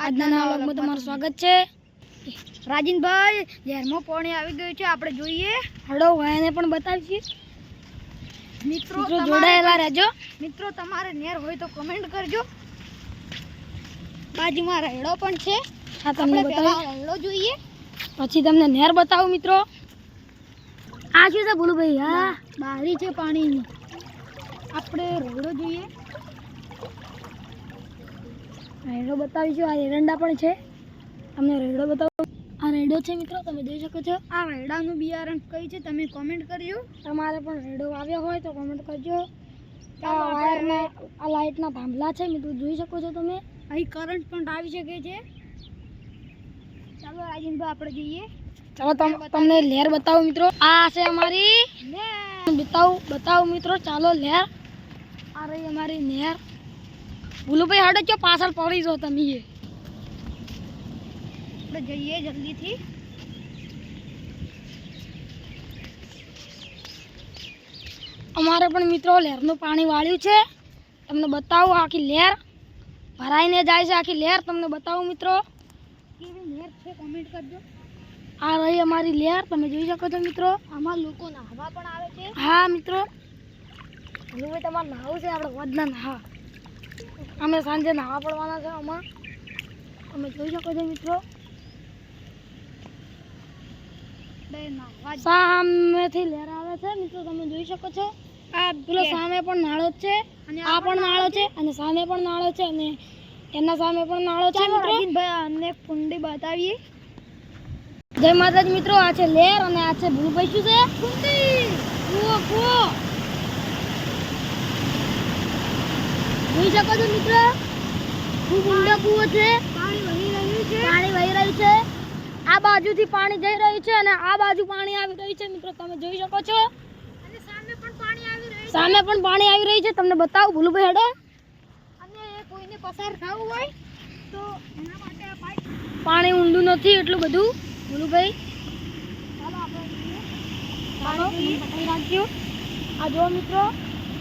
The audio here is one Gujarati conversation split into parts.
આજના નવા વ્લોગમાં તમારું સ્વાગત છે। રાજનભાઈ ઝેરમાં પાણી આવી ગયું છે, આપણે જોઈએ હડો ભાઈને પણ બતાવીએ। મિત્રો જોડાયેલા રહેજો। મિત્રો તમારે નેર હોય તો કમેન્ટ કરજો। બાજુમાં રેડો પણ છે, આ તમને બતાવી રેડો જોઈએ પછી તમને નેર બતાવું। મિત્રો આ શું છે ભૂલુભાઈ? હા, બારી છે પાણીની। આપણે રેડો જોઈએ, રેડો બતાવીશું। આ એરંડા પણ છે, તમને રેડો બતાવો। આ રેડો છે મિત્રો, તમે જોઈ શકો છો। આ રેડાનું બિયારણ કઈ છે તમે કોમેન્ટ કરજો। તમારે પણ રેડો આવ્યો હોય તો કોમેન્ટ કરજો। આ વાયરના આ લાઇટના થાંભલા છે મિત્રો, જોઈ શકો છો તમે। અહીં કરંટ પણ આવી શકે છે। ચાલો રાજનભાઈ આપણે જઈએ। ચાલો તમને લહેર બતાવું મિત્રો। આ છે અમારી લહેર, બતાવું મિત્રો। ચાલો લહેર, આ રહી અમારી નહેર। ભૂલુભાઈ હાડો ચો પાછળ પડી જો તમે। આપણે જઈએ જલ્દીથી। અમારે પણ મિત્રો લહેરનું પાણી વાળ્યું છે, તમને બતાવું। આખી લહેર ભરાઈને જાય છે, આખી લહેર તમને બતાવું મિત્રો। કેવી લહેર છે કોમેન્ટ કરજો। આ રહી અમારી લહેર, તમે જોઈ શકો છો મિત્રો। આમાં લોકો નાહવા પણ આવે છે। હા મિત્રો, ભૂલુભાઈ તમારે નાહવું છે? આપણે વધના નાહવા, અમે સાંજે નાહવા પડવાના છે આમાં, તમે જોઈ શકો છો મિત્રો। સામેથી લહેર આવે છે મિત્રો, તમે જોઈ શકો છો। આ પેલો સામે પણ નાળો છે, આ પણ નાળો છે, અને સામે પણ નાળો છે, અને એના સામે પણ નાળો છે મિત્રો। ભાઈ અમને કુંડી બતાવીએ। જય માતાજી મિત્રો, આ છે લહેર અને આ છે ભૂલુભાઈ શું છે? કુંડી, કૂવો, કૂવો જોઈ શકો છો મિત્રો। ખૂબ ઊંડો કૂવો છે, પાણી વહી રહ્યું છે। આ બાજુથી પાણી જઈ રહ્યું છે અને આ બાજુ પાણી આવી રહ્યું છે મિત્રો, તમે જોઈ શકો છો। અને સામે પણ પાણી આવી રહ્યું છે, તમને બતાવું ભૂલુભાઈ હેડો। અને કોઈને પસાર થવું હોય તો એના માટે આ પાઇપ, પાણી ઊંડું નથી એટલું બધું ભૂલુભાઈ। ચાલો આપણે પકડી રાખ્યું। આ જો મિત્રો,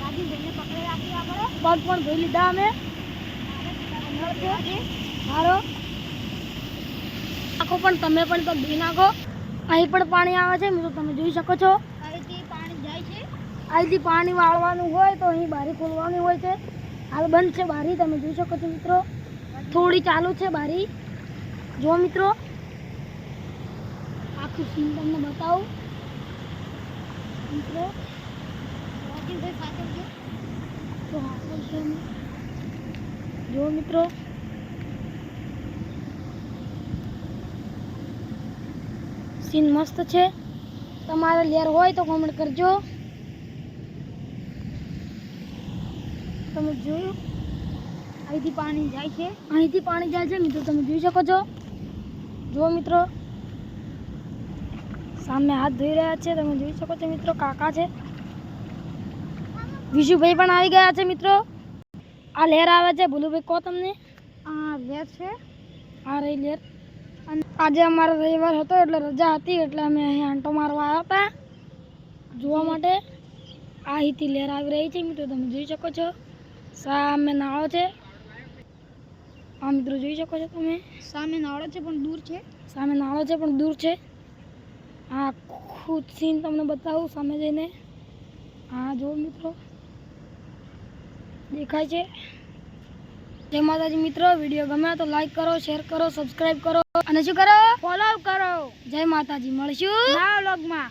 રાજનભાઈને પકડી રાખી આપણે, પગ પણ ધોઈ લીધા અમે। સારો નાખો પણ તમે પણ પગ ધોઈ નાખો। અહીં પણ પાણી આવે છે મિત્રો, તમે જોઈ શકો છો। અહીંથી પાણી જાય છે, અહીંથી પાણી વાળવાનું હોય તો અહીં બારી ખોલવાની હોય છે। હાલ બંધ છે બારી, તમે જોઈ શકો છો મિત્રો। થોડી ચાલુ છે બારી, જો મિત્રો આખું સીન તમને બતાવું મિત્રો। જો મિત્રો સીન મસ્ત છે, તમારે લહેર હોય તો કોમેન્ટ કરજો। તમે જોયું અહીંથી પાણી જાય છે, અહીંથી પાણી જાય છે મિત્રો, તમે જોઈ શકો છો। જો મિત્રો સામે હાથ ધોઈ રહ્યા છે, તમે જોઈ શકો છો મિત્રો। કાકા છે, વિશુભાઈ પણ આવી ગયા છે મિત્રો। આ લહેર આવે છે ભૂલુભાઈ, કહો તમને। આ લહેર છે, આ રહી લહેર। અને આજે અમારો રવિવાર હતો એટલે રજા હતી, એટલે અમે અહીં આંટો મારવા આવ્યા હતા જોવા માટે। આ અહીંથી લહેર આવી રહી છે મિત્રો, તમે જોઈ શકો છો। સામે નાળો છે, આ મિત્રો જોઈ શકો છો તમે। સામે નાળો છે પણ દૂર છે, સામે નાળો છે પણ દૂર છે। આ ખુદ સીન તમને બતાવું સામે જઈને। હા જો મિત્રો દેખાય છે। જય માતાજી મિત્રો, વિડીયો ગમે તો લાઈક કરો, શેર કરો, સબસ્ક્રાઇબ કરો અને શું કરો? ફોલો કરો। જય માતાજી, મળીશું નવા વ્લોગમાં।